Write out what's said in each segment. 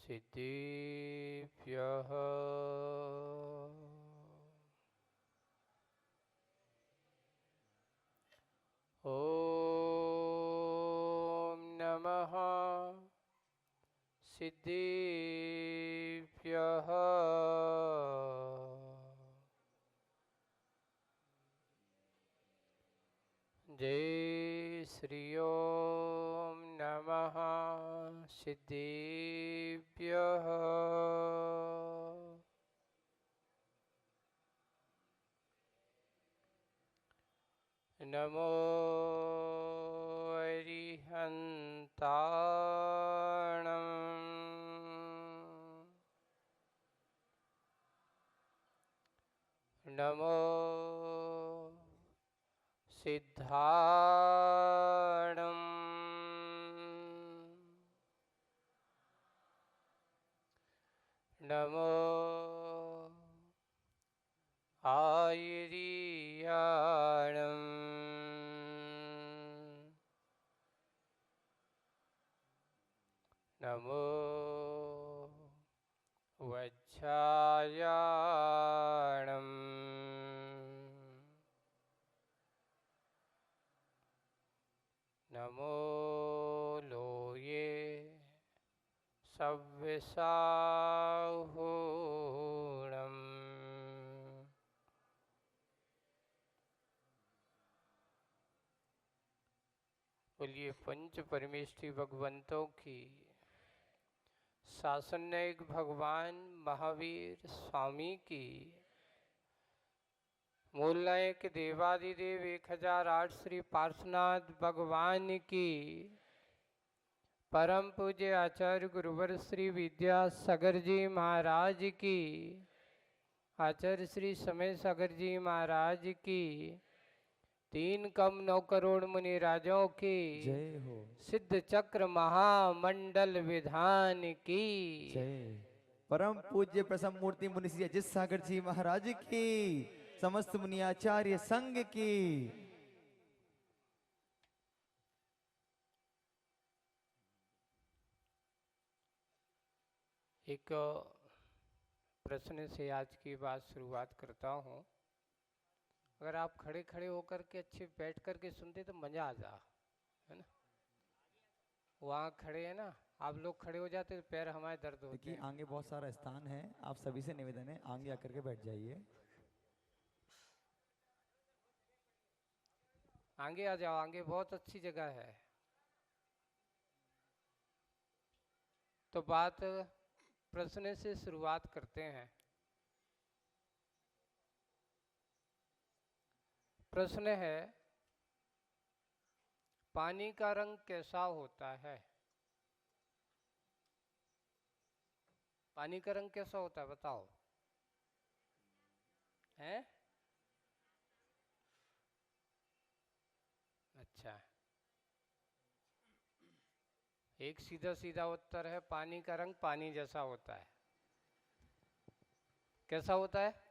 सिद्धेभ्यः ॐ नमः सिद्धेभ्यः जय श्री ओम नमः सिद्धेभ्यः नमो अरिहन्ताणं नमो सिद्धाणं नमो आयर्याणं नमो वज्रायाणं नमो लोये सव्यसाहूणं बोलिए पंच परमेष्ठी भगवंतों की शासन नायक भगवान महावीर स्वामी की मूल नायक देवादिदेव 1008 श्री पार्श्वनाथ भगवान की परम पूज्य आचार्य गुरुवर श्री विद्यासागर जी महाराज की आचार्य श्री समय सागर जी महाराज की 3 करोड़ मुनि राजों की जय हो। सिद्ध चक्र महामंडल विधान की जय। परम पूज्य प्रसन्न मूर्ति मुनि श्री अजित सागर जी महाराज की समस्त मुनि आचार्य संघ की। एक प्रश्न से आज की बात शुरुआत करता हूँ। अगर आप खड़े खड़े होकर के अच्छे बैठ कर के सुनते तो मजा आ जा, है ना। वहाँ खड़े है ना, आप लोग खड़े हो जाते तो पैर हमारे दर्द होते देखिए हैं। आगे बहुत सारा स्थान है, आप सभी से निवेदन है आगे आकर के बैठ जाइए। आगे आ जाओ, आगे बहुत अच्छी जगह है। तो बात प्रश्न से शुरुआत करते हैं। प्रश्न है, पानी का रंग कैसा होता है? पानी का रंग कैसा होता है बताओ। हैं? अच्छा, एक सीधा सीधा उत्तर है, पानी का रंग पानी जैसा होता है। कैसा होता है?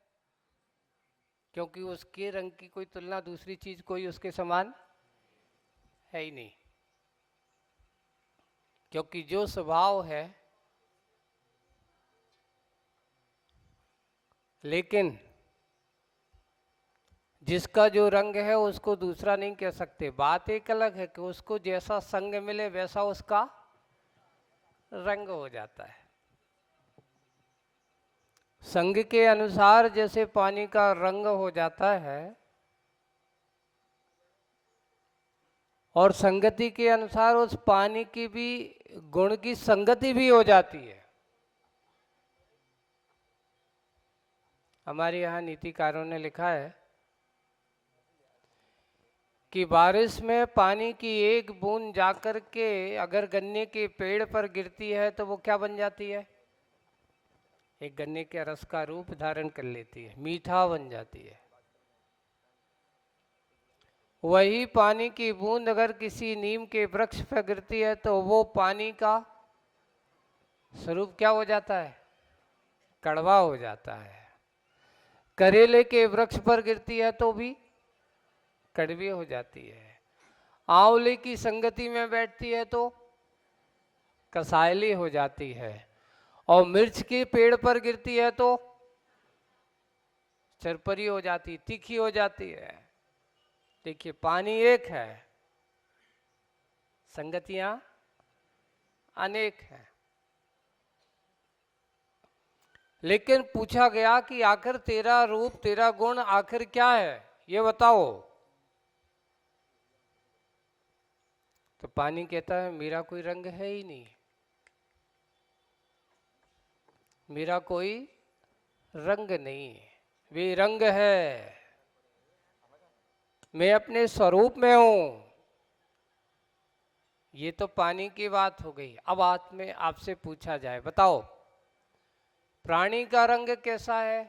क्योंकि उसके रंग की कोई तुलना दूसरी चीज कोई उसके समान है ही नहीं। क्योंकि जो स्वभाव है, लेकिन जिसका जो रंग है उसको दूसरा नहीं कह सकते। बात एक अलग है कि उसको जैसा संग मिले वैसा उसका रंग हो जाता है। संग के अनुसार जैसे पानी का रंग हो जाता है और संगति के अनुसार उस पानी की भी गुण की संगति भी हो जाती है। हमारे यहाँ नीतिकारों ने लिखा है कि बारिश में पानी की एक बूंद जाकर के अगर गन्ने के पेड़ पर गिरती है तो वो क्या बन जाती है? एक गन्ने के रस का रूप धारण कर लेती है, मीठा बन जाती है। वही पानी की बूंद अगर किसी नीम के वृक्ष पर गिरती है तो वो पानी का स्वरूप क्या हो जाता है? कड़वा हो जाता है। करेले के वृक्ष पर गिरती है तो भी कड़वी हो जाती है। आंवले की संगति में बैठती है तो कसायली हो जाती है। और मिर्च के पेड़ पर गिरती है तो चरपरी हो जाती, तीखी हो जाती है। देखिए पानी एक है, संगतियां अनेक हैं। लेकिन पूछा गया कि आखिर तेरा रूप तेरा गुण आखिर क्या है, ये बताओ। तो पानी कहता है मेरा कोई रंग है ही नहीं, मेरा कोई रंग नहीं, बेरंग है, मैं अपने स्वरूप में हूं। ये तो पानी की बात हो गई। अब बात में आपसे पूछा जाए, बताओ प्राणी का रंग कैसा है?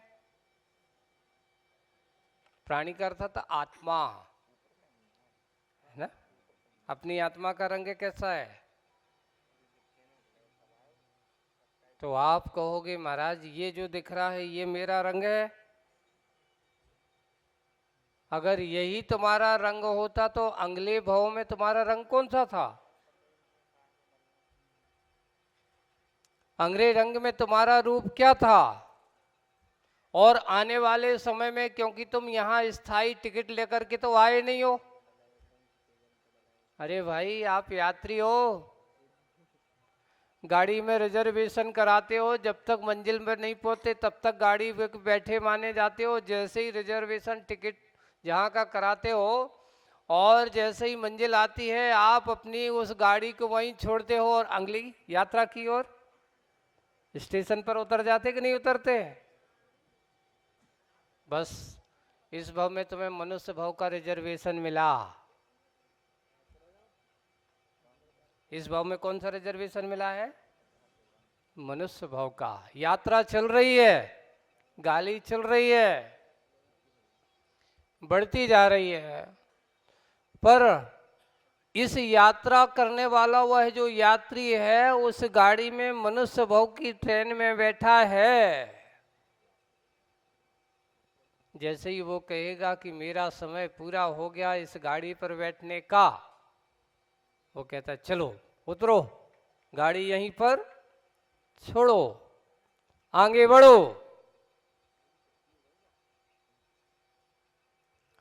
प्राणी का अर्थ था आत्मा, है ना? अपनी आत्मा का रंग कैसा है? तो आप कहोगे महाराज ये जो दिख रहा है ये मेरा रंग है। अगर यही तुम्हारा रंग होता तो अगले भाव में तुम्हारा रंग कौन सा था? अंग्रेज रंग में तुम्हारा रूप क्या था? और आने वाले समय में, क्योंकि तुम यहाँ स्थायी टिकट लेकर के तो आए नहीं हो। अरे भाई आप यात्री हो, गाड़ी में रिजर्वेशन कराते हो, जब तक मंजिल में नहीं पहुंचते तब तक गाड़ी में बैठे माने जाते हो। जैसे ही रिजर्वेशन टिकट जहाँ का कराते हो और जैसे ही मंजिल आती है आप अपनी उस गाड़ी को वहीं छोड़ते हो और अगली यात्रा की ओर स्टेशन पर उतर जाते कि नहीं उतरते? बस इस भाव में तुम्हें मनुष्य भाव का रिजर्वेशन मिला। इस भाव में कौन सा रिजर्वेशन मिला है? मनुष्य भाव का। यात्रा चल रही है, गाड़ी चल रही है, बढ़ती जा रही है, पर इस यात्रा करने वाला वह जो यात्री है उस गाड़ी में मनुष्य भाव की ट्रेन में बैठा है। जैसे ही वो कहेगा कि मेरा समय पूरा हो गया इस गाड़ी पर बैठने का, वो कहता है चलो उतरो, गाड़ी यहीं पर छोड़ो, आगे बढ़ो।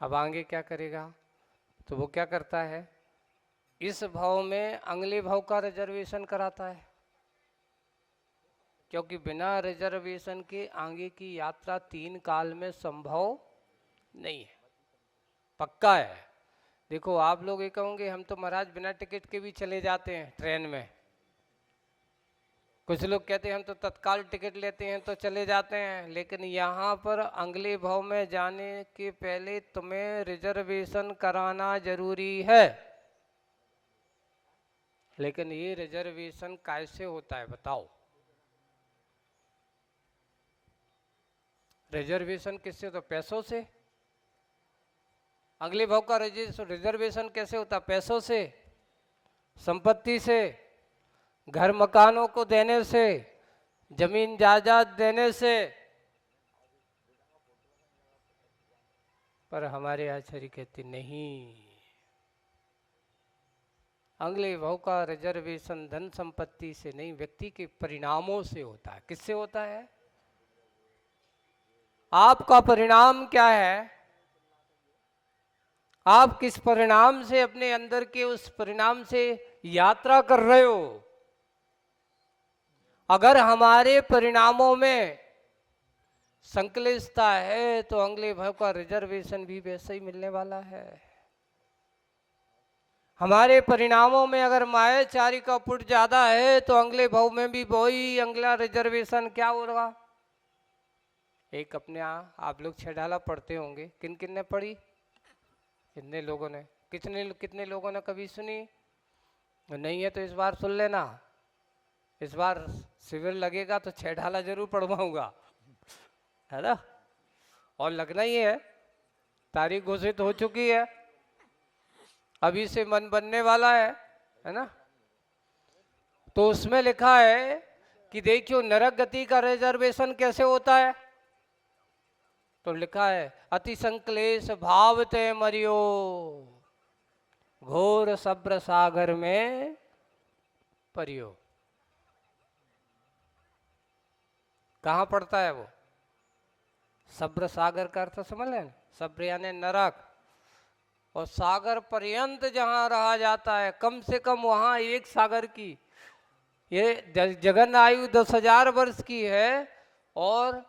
अब आगे क्या करेगा? तो वो क्या करता है, इस भाव में अगले भाव का रिजर्वेशन कराता है, क्योंकि बिना रिजर्वेशन के आगे की यात्रा 3 काल में संभव नहीं है, पक्का है। देखो आप लोग ये कहोगे हम तो महाराज बिना टिकट के भी चले जाते हैं ट्रेन में। कुछ लोग कहते हैं हम तो तत्काल टिकट लेते हैं तो चले जाते हैं, लेकिन यहाँ पर अगले भाव में जाने के पहले तुम्हें रिजर्वेशन कराना जरूरी है। लेकिन ये रिजर्वेशन कैसे होता है बताओ? रिजर्वेशन किससे होता? पैसों से। अगले भाव का रिजर्वेशन कैसे होता? पैसों से, संपत्ति से, घर मकानों को देने से, जमीन जायदाद देने से। पर हमारे आचार्य कहते नहीं, अगले भाव का रिजर्वेशन धन संपत्ति से नहीं, व्यक्ति के परिणामों से होता है। किससे होता है? आपका परिणाम क्या है? आप किस परिणाम से, अपने अंदर के उस परिणाम से यात्रा कर रहे हो? अगर हमारे परिणामों में संकलिष्टता है तो अगले भाव का रिजर्वेशन भी वैसे ही मिलने वाला है। हमारे परिणामों में अगर मायाचारी का पुट ज्यादा है तो अगले भाव में भी वही अगला रिजर्वेशन क्या होगा? एक अपने आप लोग 6 ढाला पढ़ते होंगे, किन किन ने पढ़ी? कितने लोगों ने, कितने लोगों ने कभी सुनी? नहीं है तो इस बार सुन लेना, इस बार शिविर लगेगा तो 6 ढाला जरूर पढ़वाऊंगा, है ना? और लगना ही है, तारीख घोषित हो चुकी है, अभी से मन बनने वाला है ना? तो उसमें लिखा है कि देखियो नरक गति का रिजर्वेशन कैसे होता है। तो लिखा है अति संक्लेश भाव ते मरियो, घोर सब्र सागर में परियो। कहाँ पड़ता है वो? सब्र सागर का अर्थ समझ लें, सब्र यानी नरक, और सागर पर्यंत जहाँ रहा जाता है कम से कम वहाँ एक सागर की, ये जगन आयु 10,000 वर्ष की है, और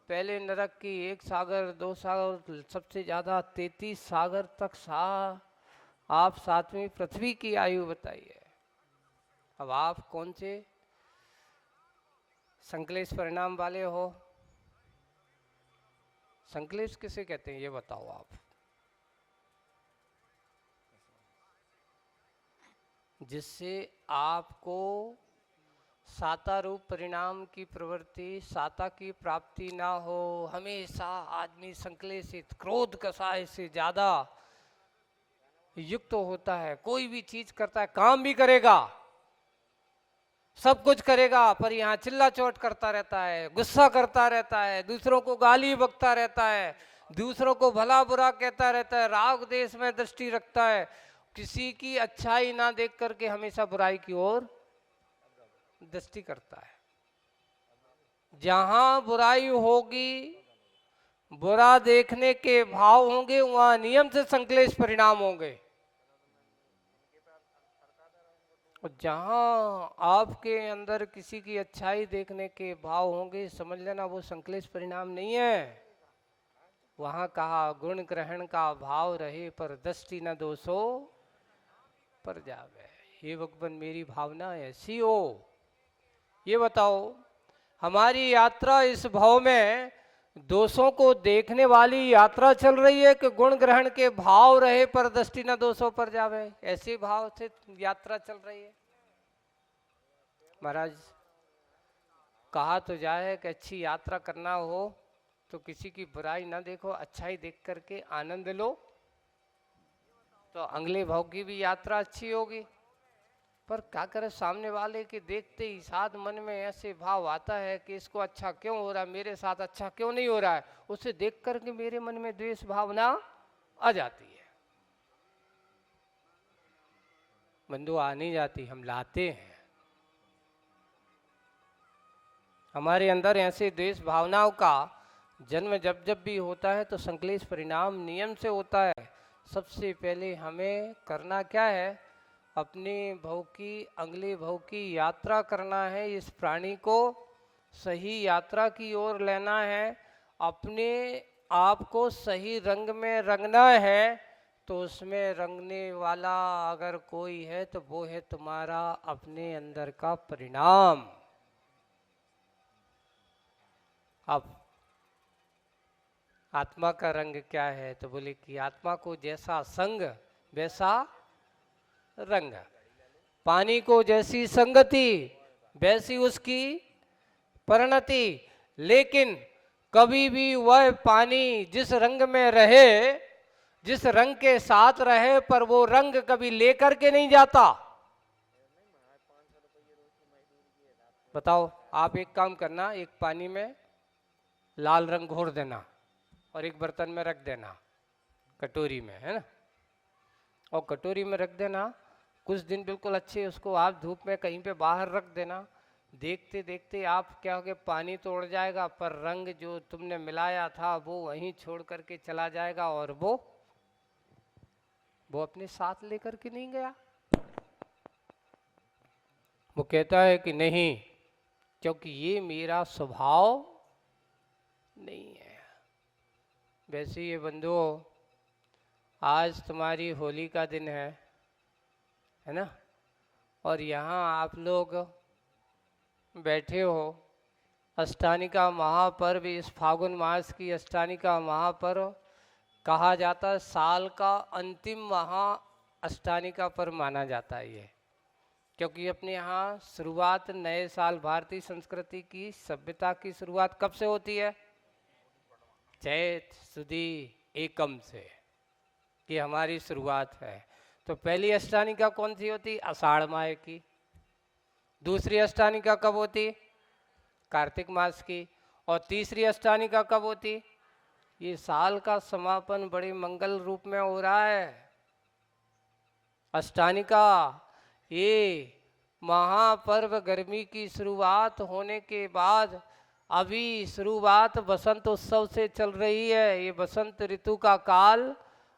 पहले नरक की 1 सागर 2 सागर सबसे ज्यादा 33 सागर तक आप 7वीं पृथ्वी की आयु बताइए। अब आप कौन से संकलेश परिणाम वाले हो? संकलेश किसे कहते हैं ये बताओ आप? जिससे आपको साता रूप परिणाम की प्रवृत्ति, साता की प्राप्ति ना हो। हमेशा आदमी संकलेशित, क्रोध कषाय से ज्यादा युक्त होता है। कोई भी चीज करता है, काम भी करेगा, सब कुछ करेगा, पर यहाँ चिल्ला चोट करता रहता है, गुस्सा करता रहता है, दूसरों को गाली बकता रहता है, दूसरों को भला बुरा कहता रहता है, राग देश में दृष्टि रखता है, किसी की अच्छाई ना देख करके हमेशा बुराई की ओर दृष्टि करता है। जहां बुराई होगी, बुरा देखने के भाव होंगे, वहां नियम से संकलेश परिणाम होंगे। और जहां आपके अंदर किसी की अच्छाई देखने के भाव होंगे, समझ लेना वो संकलेश परिणाम नहीं है। वहां कहा गुण ग्रहण का भाव रहे, पर दृष्टि न दोषो पर जावे। हे भगवान मेरी भावना ऐसी हो। ये बताओ हमारी यात्रा इस भाव में दोषों को देखने वाली यात्रा चल रही है कि गुण ग्रहण के भाव रहे पर दृष्टि न दोषों पर जावे, ऐसे भाव से यात्रा चल रही है। महाराज कहा तो जाए कि अच्छी यात्रा करना हो तो किसी की बुराई ना देखो, अच्छाई देख करके आनंद लो, तो अगले भाव की भी यात्रा अच्छी होगी। पर क्या करे, सामने वाले के देखते ही साथ मन में ऐसे भाव आता है कि इसको अच्छा क्यों हो रहा है, मेरे साथ अच्छा क्यों नहीं हो रहा है, उसे देख करके मेरे मन में द्वेष भावना आ जाती है। बंधु आ नहीं जाती, हम लाते हैं। हमारे अंदर ऐसे द्वेष भावनाओं का जन्म जब जब भी होता है तो संकलेश परिणाम नियम से होता है। सबसे पहले हमें करना क्या है, अपने भव की अगले भव की यात्रा करना है, इस प्राणी को सही यात्रा की ओर लेना है, अपने आप को सही रंग में रंगना है। तो उसमें रंगने वाला अगर कोई है तो वो है तुम्हारा अपने अंदर का परिणाम। अब आत्मा का रंग क्या है, तो बोले कि आत्मा को जैसा संग वैसा रंग, पानी को जैसी संगति वैसी उसकी परिणति। लेकिन कभी भी वह पानी जिस रंग में रहे, जिस रंग के साथ रहे, पर वो रंग कभी लेकर के नहीं जाता। बताओ, आप एक काम करना, एक पानी में लाल रंग घोर देना और एक बर्तन में रख देना, कटोरी में, है ना, और कटोरी में रख देना। कुछ दिन बिल्कुल अच्छे उसको आप धूप में कहीं पे बाहर रख देना। देखते देखते आप क्या हो गया, पानी तो उड़ जाएगा, पर रंग जो तुमने मिलाया था वो वहीं छोड़ करके चला जाएगा, और वो अपने साथ लेकर के नहीं गया। वो कहता है कि नहीं, क्योंकि ये मेरा स्वभाव नहीं है। वैसे ये बंधुओं, आज तुम्हारी होली का दिन है ना, और यहाँ आप लोग बैठे हो। अष्टानिका महापर्व, इस फागुन मास की अष्टानिका महापर्व कहा जाता है, साल का अंतिम महा अष्टानिका पर्व माना जाता है ये, क्योंकि अपने यहाँ शुरुआत नए साल, भारतीय संस्कृति की सभ्यता की शुरुआत कब से होती है? चैत सुदी एकम से, कि हमारी शुरुआत है। तो पहली अष्टानिका कौन सी होती? आषाढ़ माह की। दूसरी अष्टानिका कब होती? कार्तिक मास की। और तीसरी अष्टानिका कब होती? ये साल का समापन बड़े मंगल रूप में हो रहा है। अष्टानिका ये महापर्व, गर्मी की शुरुआत होने के बाद अभी शुरुआत बसंत उत्सव से चल रही है। ये बसंत ऋतु का काल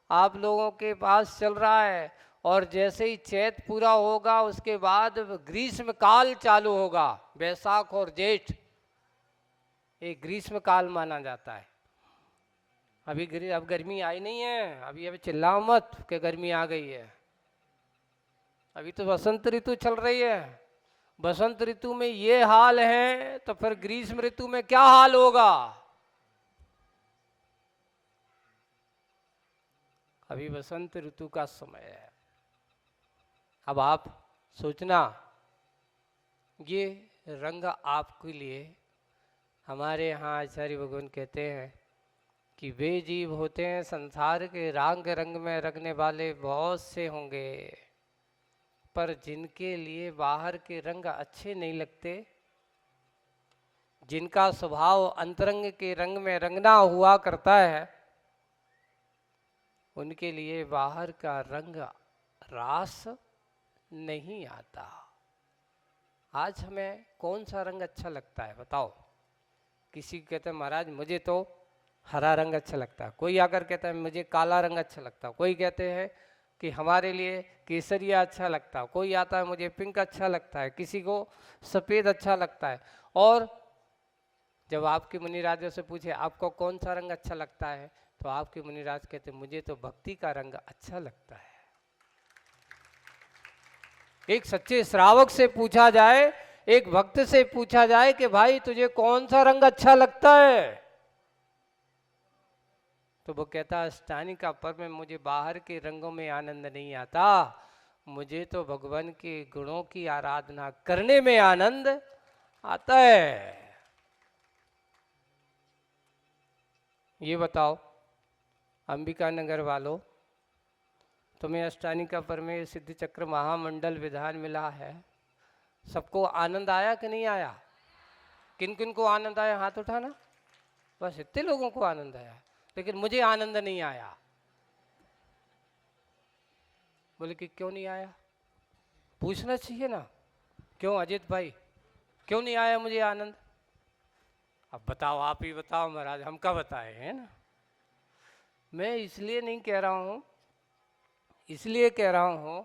आप लोगों के पास चल रहा है, और जैसे ही चैत पूरा होगा उसके बाद ग्रीष्म काल चालू होगा। बैसाख और जेठ ये ग्रीष्म काल माना जाता है। अब गर्मी आई नहीं है, अभी चिल्लाओ मत कि गर्मी आ गई है। अभी तो बसंत ऋतु चल रही है। बसंत ऋतु में ये हाल है तो फिर ग्रीष्म ऋतु में क्या हाल होगा। अभी बसंत ऋतु का समय है। अब आप सोचना, ये रंग आपके लिए, हमारे यहाँ आचार्य भगवान कहते हैं कि वे जीव होते हैं संसार के रंग में रंगने वाले बहुत से होंगे, पर जिनके लिए बाहर के रंग अच्छे नहीं लगते, जिनका स्वभाव अंतरंग के रंग में रंगना हुआ करता है, उनके लिए बाहर का रंग रास नहीं आता। आज हमें कौन सा रंग अच्छा लगता है बताओ। किसी को कहते हैं महाराज मुझे तो हरा रंग अच्छा लगता है, कोई आकर कहता है मुझे काला रंग अच्छा लगता है, कोई कहते हैं कि हमारे लिए केसरिया अच्छा लगता है, कोई आता है मुझे पिंक अच्छा लगता है, किसी को सफ़ेद अच्छा लगता है। और जब आपके मुनिराजों से पूछे आपको कौन सा रंग अच्छा लगता है, तो आपके मुनिराज कहते मुझे तो भक्ति का रंग अच्छा लगता है। एक सच्चे श्रावक से पूछा जाए, एक भक्त से पूछा जाए कि भाई तुझे कौन सा रंग अच्छा लगता है, तो वो कहता अष्टानी का पर्व में मुझे बाहर के रंगों में आनंद नहीं आता, मुझे तो भगवान के गुणों की आराधना करने में आनंद आता है। ये बताओ अंबिका नगर वालों, तुम्हें अष्टानी का पर्व में सिद्धि चक्र महामंडल विधान मिला है, सबको आनंद आया कि नहीं आया? किन किन को आनंद आया हाथ उठाना। बस इतने लोगों को आनंद आया, लेकिन मुझे आनंद नहीं आया। बोले कि क्यों नहीं आया? पूछना चाहिए ना, क्यों अजित भाई क्यों नहीं आया मुझे आनंद? अब बताओ, आप ही बताओ महाराज, हम क्या बताए हैं ना। मैं इसलिए नहीं कह रहा हूं, इसलिए कह रहा हूं,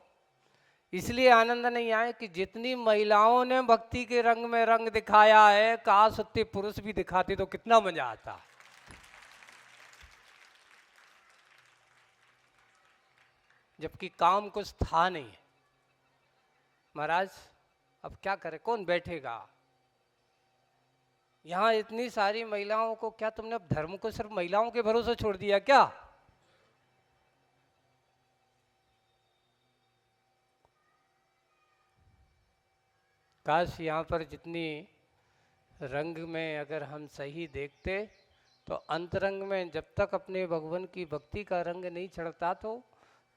इसलिए आनंद नहीं आए कि जितनी महिलाओं ने भक्ति के रंग में रंग दिखाया है, काश उतने पुरुष भी दिखाते तो कितना मजा आता। जबकि काम कुछ था नहीं। महाराज अब क्या करें, कौन बैठेगा यहां? इतनी सारी महिलाओं को, क्या तुमने अब धर्म को सिर्फ महिलाओं के भरोसे छोड़ दिया क्या? काश यहाँ पर जितनी रंग में अगर हम सही देखते, तो अंतरंग में जब तक अपने भगवान की भक्ति का रंग नहीं चढ़ता, तो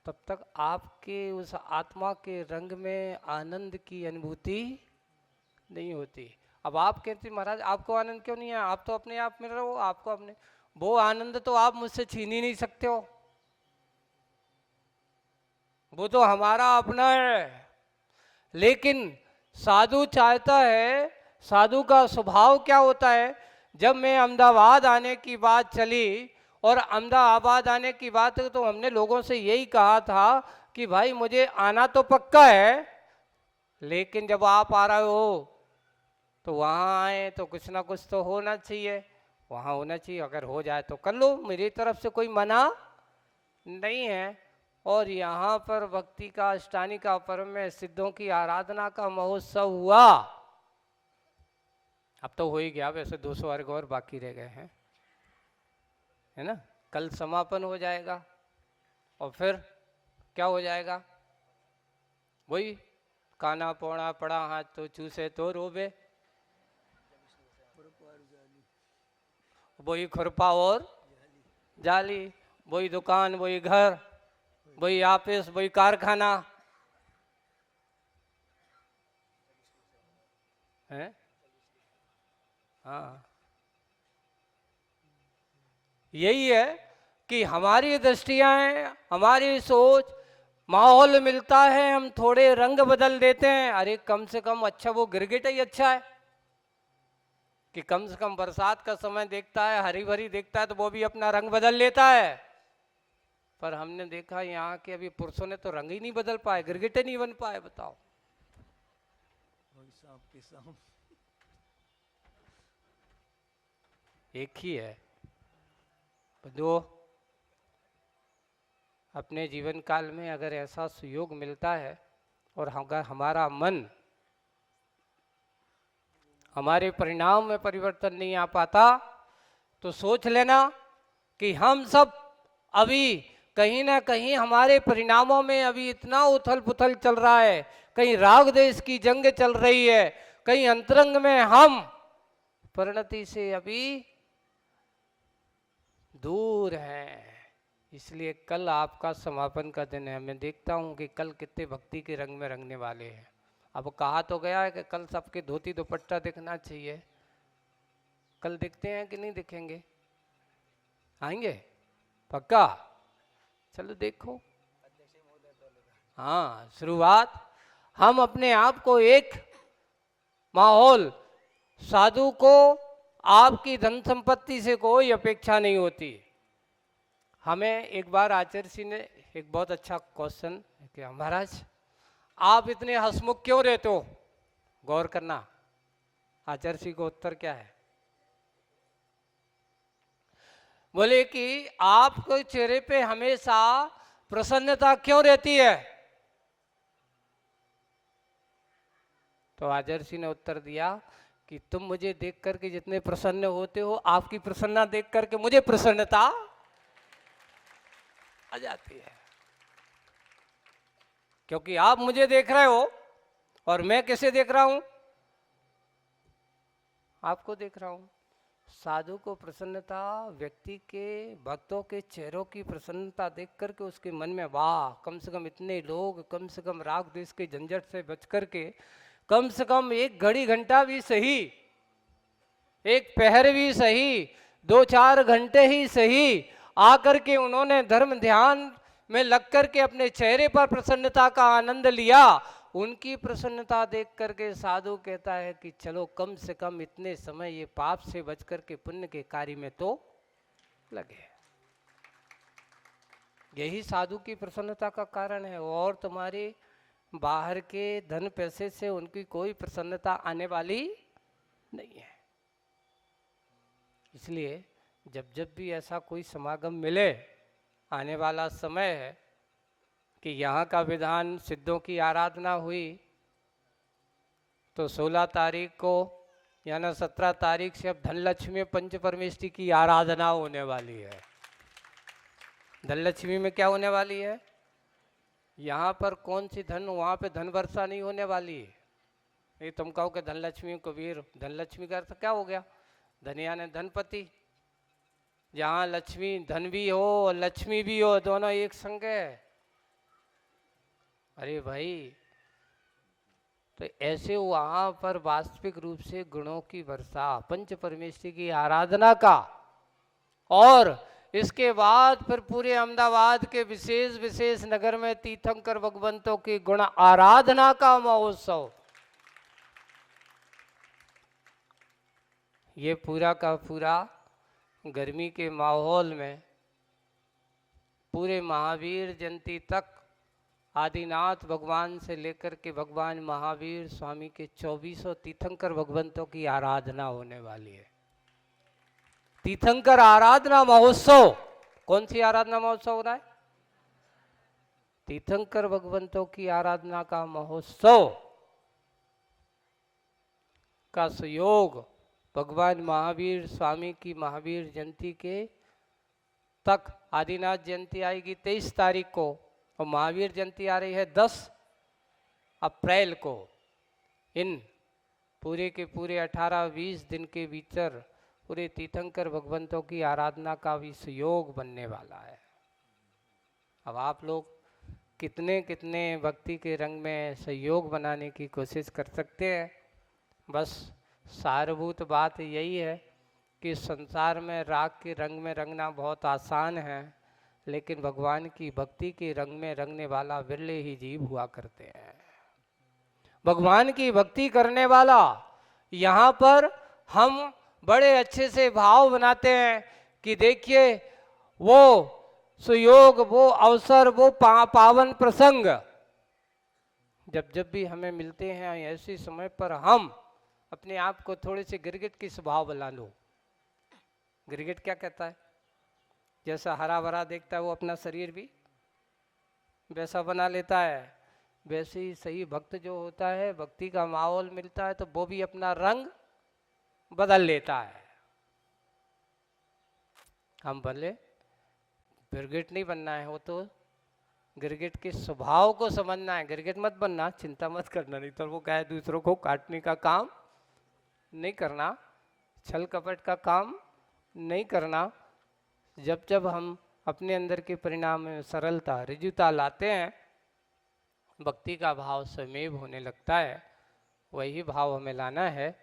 तब तक आपके उस आत्मा के रंग में आनंद की अनुभूति नहीं होती। अब आप कहते महाराज आपको आनंद क्यों नहीं है, आप तो अपने आप में रहो, आपको अपने, वो आनंद तो आप मुझसे छीन ही नहीं सकते हो, वो तो हमारा अपना है। लेकिन साधु चाहता है, साधु का स्वभाव क्या होता है, जब मैं अहमदाबाद आने की बात चली, और अहमदाबाद आने की बात तो हमने लोगों से यही कहा था कि भाई मुझे आना तो पक्का है, लेकिन जब आप आ रहे हो तो वहाँ आए तो कुछ ना कुछ तो होना चाहिए, वहाँ होना चाहिए, अगर हो जाए तो कर लो, मेरी तरफ से कोई मना नहीं है। और यहाँ पर भक्ति का अष्टानी का पर्व में सिद्धों की आराधना का महोत्सव हुआ। अब तो हो ही गया, वैसे 200 अर्घ और बाकी रह गए हैं, है ना। कल समापन हो जाएगा और फिर क्या हो जाएगा, वही काना पौना पड़ा हाथ तो चूसे तो रोबे, वही खुरपा और जाली, वही दुकान, वही घर, वही ऑफिस, वही कारखाना है। हाँ, यही है कि हमारी दृष्टियां, हमारी सोच, माहौल मिलता है, हम थोड़े रंग बदल देते हैं, अरे कम से कम अच्छा वो गिरगिट ही अच्छा है, कि कम से कम बरसात का समय देखता है, हरी भरी देखता है तो वो भी अपना रंग बदल लेता है। पर हमने देखा यहाँ के अभी पुरुषों ने तो रंग ही नहीं बदल पाए, गिरगिटे नहीं बन पाए। बताओ, एक ही है। दो अपने जीवन काल में अगर ऐसा सुयोग मिलता है और अगर हमारा मन, हमारे परिणाम में परिवर्तन नहीं आ पाता, तो सोच लेना कि हम सब अभी कहीं ना कहीं हमारे परिणामों में अभी इतना उथल पुथल चल रहा है, कहीं राग देश की जंग चल रही है, कहीं अंतरंग में हम परिणति से अभी दूर हैं। इसलिए कल आपका समापन का दिन है। मैं देखता हूँ कि कल कितने भक्ति के रंग में रंगने वाले हैं। अब कहा तो गया है कि कल सबके धोती दुपट्टा दिखना चाहिए। कल दिखते हैं कि नहीं दिखेंगे? आएंगे पक्का? चलो देखो। हाँ, शुरुआत हम अपने आप को एक माहौल, साधु को आपकी धन संपत्ति से कोई अपेक्षा नहीं होती। हमें एक बार आचार्य जी ने एक बहुत अच्छा क्वेश्चन किया, महाराज आप इतने हंसमुख क्यों रहते हो? गौर करना, आचार्य जी को उत्तर क्या है? बोले कि आपके चेहरे पे हमेशा प्रसन्नता क्यों रहती है? तो आचार्य जी ने उत्तर दिया कि तुम मुझे देख करके जितने प्रसन्न होते हो, आपकी प्रसन्नता देख करके मुझे प्रसन्नता आ जाती है। क्योंकि आप मुझे देख रहे हो और मैं किसे देख रहा हूं? आपको देख रहा हूं। साधु को प्रसन्नता, व्यक्ति के, भक्तों के चेहरों की प्रसन्नता देख करके उसके मन में वाह, कम से कम इतने लोग कम से कम राग देश के झंझट से बच करके कम से कम एक घड़ी घंटा भी सही, एक पहर भी सही, 2-4 घंटे ही सही आकर के उन्होंने धर्म ध्यान में लग करके अपने चेहरे पर प्रसन्नता का आनंद लिया। उनकी प्रसन्नता देख करके साधु कहता है कि चलो कम से कम इतने समय ये पाप से बच करके पुण्य के कार्य में तो लगे। यही साधु की प्रसन्नता का कारण है। और तुम्हारे बाहर के धन पैसे से उनकी कोई प्रसन्नता आने वाली नहीं है। इसलिए जब जब भी ऐसा कोई समागम मिले, आने वाला समय है कि यहाँ का विधान सिद्धों की आराधना हुई, तो 16 तारीख को या ना 17 तारीख से अब धनलक्ष्मी पंच परमेष्ठी की आराधना होने वाली है। धनलक्ष्मी में क्या होने वाली है? यहाँ पर कौन सी धन, वहाँ पे धन वर्षा नहीं होने वाली है। ये तुम कहो कि धनलक्ष्मी कबीर, धनलक्ष्मी का अर्थ क्या हो गया? धनिया ने धनपति। जहाँ लक्ष्मी, धन भी हो लक्ष्मी भी हो, दोनों एक संग है। अरे भाई, तो ऐसे वहां पर वास्तविक रूप से गुणों की वर्षा, पंच परमेश्वरी की आराधना का, और इसके बाद फिर पूरे अहमदाबाद के विशेष विशेष नगर में तीर्थंकर भगवंतों की गुण आराधना का महोत्सव। ये पूरा का पूरा गर्मी के माहौल में पूरे महावीर जयंती तक आदिनाथ भगवान से लेकर के भगवान महावीर स्वामी के 2400 तीर्थंकर भगवंतों की आराधना होने वाली है। तीर्थंकर आराधना महोत्सव। कौन सी आराधना महोत्सव हो रहा है? तीर्थंकर भगवंतों की आराधना का महोत्सव का सहयोग भगवान महावीर स्वामी की महावीर जयंती के तक। आदिनाथ जयंती आएगी 23 तारीख को और महावीर जयंती आ रही है 10 अप्रैल को। इन पूरे के पूरे 18-20 दिन के भीतर पूरे तीर्थंकर भगवंतों की आराधना का भी सहयोग बनने वाला है। अब आप लोग कितने कितने भक्ति के रंग में सहयोग बनाने की कोशिश कर सकते हैं। बस सारभूत बात यही है कि संसार में राग के रंग में रंगना बहुत आसान है, लेकिन भगवान की भक्ति के रंग में रंगने वाला विरले ही जीव हुआ करते हैं। भगवान की भक्ति करने वाला, यहाँ पर हम बड़े अच्छे से भाव बनाते हैं कि देखिए वो सुयोग, वो अवसर, वो पावन प्रसंग जब जब भी हमें मिलते हैं ऐसे समय पर हम अपने आप को थोड़े से गिरगिट की स्वभाव बना लो। गिरगिट क्या कहता है? जैसा हरा भरा देखता है वो अपना शरीर भी वैसा बना लेता है। वैसे ही सही भक्त जो होता है, भक्ति का माहौल मिलता है तो वो भी अपना रंग बदल लेता है। हम भले गिरगिट नहीं बनना है, वो तो गिरगिट के स्वभाव को समझना है। गिरगिट मत बनना, चिंता मत करना, नहीं तो वो क्या है दूसरों को काटने का काम नहीं करना, छल कपट का काम नहीं करना। जब जब हम अपने अंदर के परिणाम में सरलता, ऋजुता लाते हैं, भक्ति का भाव स्वमेव होने लगता है। वही भाव हमें लाना है।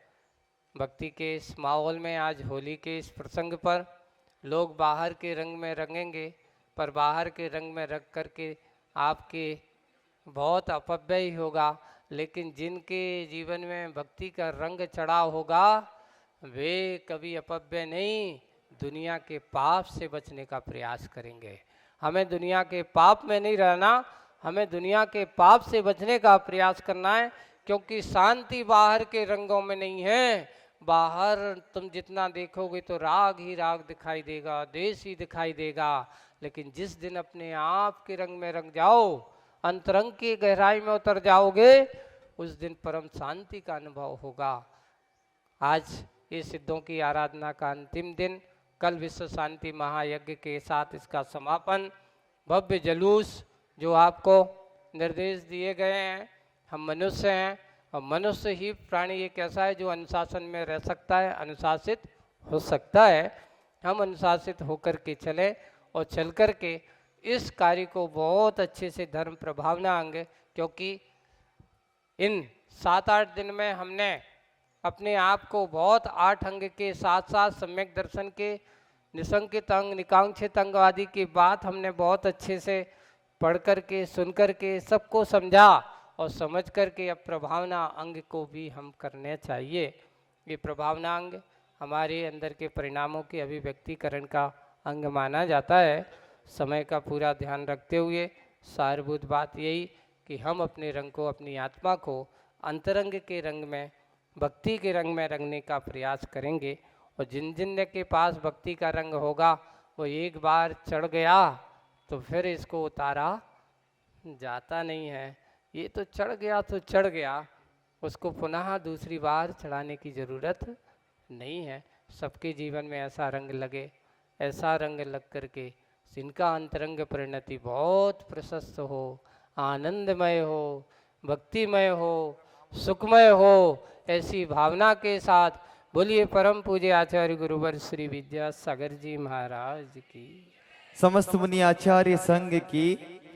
भक्ति के इस माहौल में आज होली के इस प्रसंग पर लोग बाहर के रंग में रंगेंगे, पर बाहर के रंग में रंग करके आपके बहुत अपव्यय ही होगा। लेकिन जिनके जीवन में भक्ति का रंग चढ़ा होगा वे कभी अपव्यय नहीं, दुनिया के पाप से बचने का प्रयास करेंगे। हमें दुनिया के पाप में नहीं रहना, हमें दुनिया के पाप से बचने का प्रयास करना है, क्योंकि शांति बाहर के रंगों में नहीं है। बाहर तुम जितना देखोगे तो राग ही राग दिखाई देगा, द्वेष ही दिखाई देगा। लेकिन जिस दिन अपने आप के रंग में रंग जाओ, अंतरंग की गहराई में उतर जाओगे, उस दिन परम शांति का अनुभव होगा। आज ये सिद्धों की आराधना का अंतिम दिन, कल विश्व शांति महायज्ञ के साथ इसका समापन, भव्य जुलूस जो आपको निर्देश दिए गए हैं। हम मनुष्य हैं और मनुष्य ही प्राणी एक ऐसा है जो अनुशासन में रह सकता है, अनुशासित हो सकता है। हम अनुशासित होकर के चलें और चल कर के इस कार्य को बहुत अच्छे से धर्म प्रभावना अंग, क्योंकि इन 7-8 दिन में हमने अपने आप को बहुत 8 अंग के साथ साथ सम्यक दर्शन के निशंकित अंग, निकांक्षित अंग आदि की बात हमने बहुत अच्छे से पढ़ कर के, सुन कर के, सबको समझा और समझ कर के अब प्रभावना अंग को भी हम करने चाहिए। ये प्रभावना अंग हमारे अंदर के परिणामों के अभिव्यक्तिकरण का अंग माना जाता है। समय का पूरा ध्यान रखते हुए सारभूत बात यही कि हम अपने रंग को, अपनी आत्मा को अंतरंग के रंग में, भक्ति के रंग में रंगने का प्रयास करेंगे। और जिन जिन के पास भक्ति का रंग होगा वो एक बार चढ़ गया तो फिर इसको उतारा जाता नहीं है। ये तो चढ़ गया तो चढ़ गया, उसको पुनः दूसरी बार चढ़ाने की ज़रूरत नहीं है। सबके जीवन में ऐसा रंग लगे, ऐसा रंग लग करके जिनका अंतरंग परिणति बहुत प्रशस्त हो, आनंदमय हो, भक्तिमय हो, सुखमय हो, ऐसी भावना के साथ बोलिए परम पूज्य आचार्य गुरुवर श्री विद्यासागर जी महाराज की, समस्त मुनि आचार्य संघ की